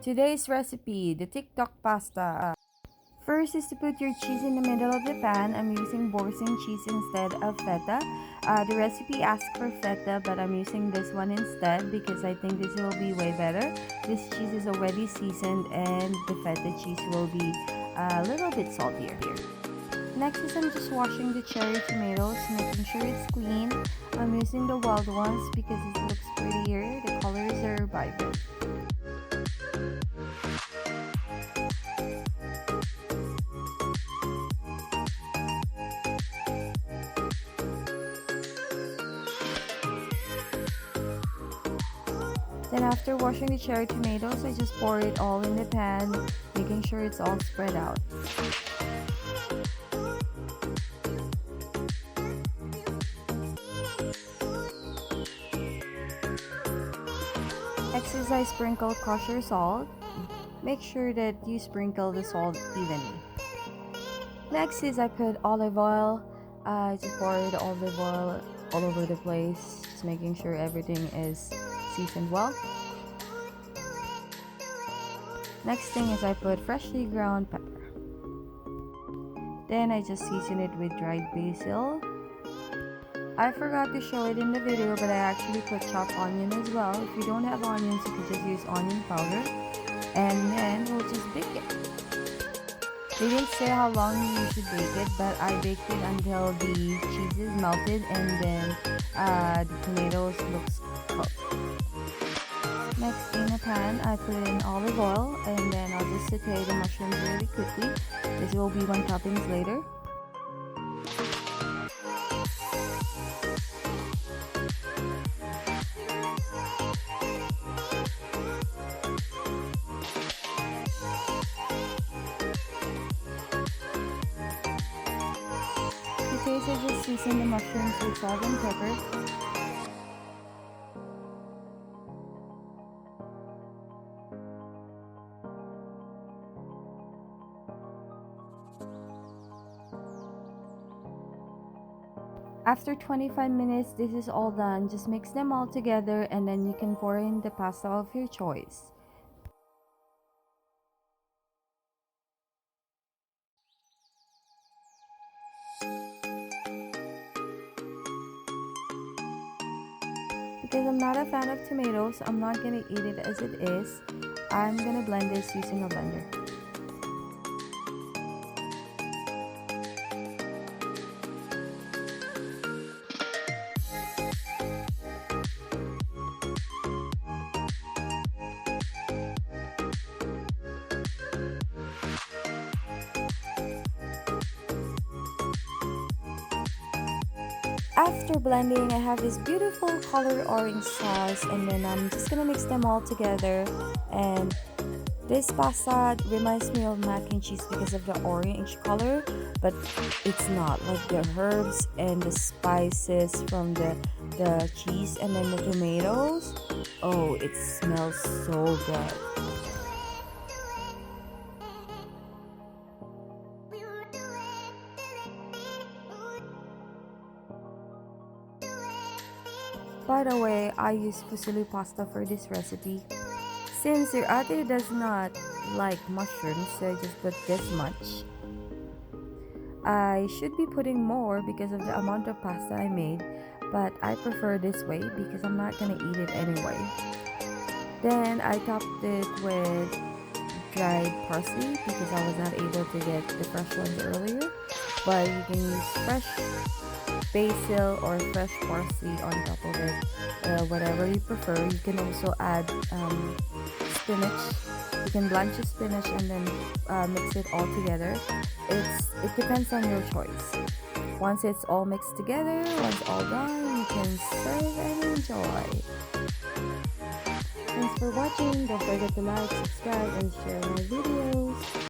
today's recipe, the TikTok pasta. First is to put your cheese in the middle of the pan. I'm using Boursin cheese instead of feta. The recipe asks for feta, but I'm using this one instead because I think this will be way better. This cheese is already seasoned and the feta cheese will be a little bit saltier. Next is I'm just washing the cherry tomatoes, making sure it's clean. I'm using the wild ones because it looks prettier. The colors are vibrant. Then after washing the cherry tomatoes, I just pour it all in the pan, making sure it's all spread out. Next is I sprinkle kosher salt. Make sure that you sprinkle the salt evenly. Next is I put olive oil. I just pour the olive oil all over the place, just making sure everything is seasoned well. Next thing is I put freshly ground pepper. Then I just season it with dried basil. I forgot to show it in the video, but I actually put chopped onion as well. If you don't have onions, you can just use onion powder. And then we'll just bake it. They didn't say how long you should bake it, but I baked it until the cheese is melted and then the tomatoes looks cooked. Next, in a pan, I put in olive oil and then I'll just saute the mushrooms really quickly. This will be one toppings later. To taste, I just season the mushrooms with salt and pepper. After 25 minutes, this is all done. Just mix them all together and then you can pour in the pasta of your choice. Because I'm not a fan of tomatoes, I'm not gonna eat it as it is. I'm gonna blend this using a blender. After blending, I have this beautiful color orange sauce and then I'm just gonna mix them all together. And this pasta reminds me of mac and cheese because of the orange color, but it's not. Like the herbs and the spices from the cheese and then the tomatoes, oh, it smells so good. By the way, I use fusilli pasta for this recipe. Since your ate does not like mushrooms, so I just put this much. I should be putting more because of the amount of pasta I made, but I prefer this way because I'm not gonna eat it anyway. Then I topped it with dried parsley because I was not able to get the fresh ones earlier, but you can use fresh basil or fresh parsley on top of it, whatever you prefer. You can also add spinach. You can blanch the spinach and then mix it all together. It depends on your choice. Once it's all mixed together, once all done, you can serve and enjoy. Thanks for watching. Don't forget to like, subscribe, and share my videos.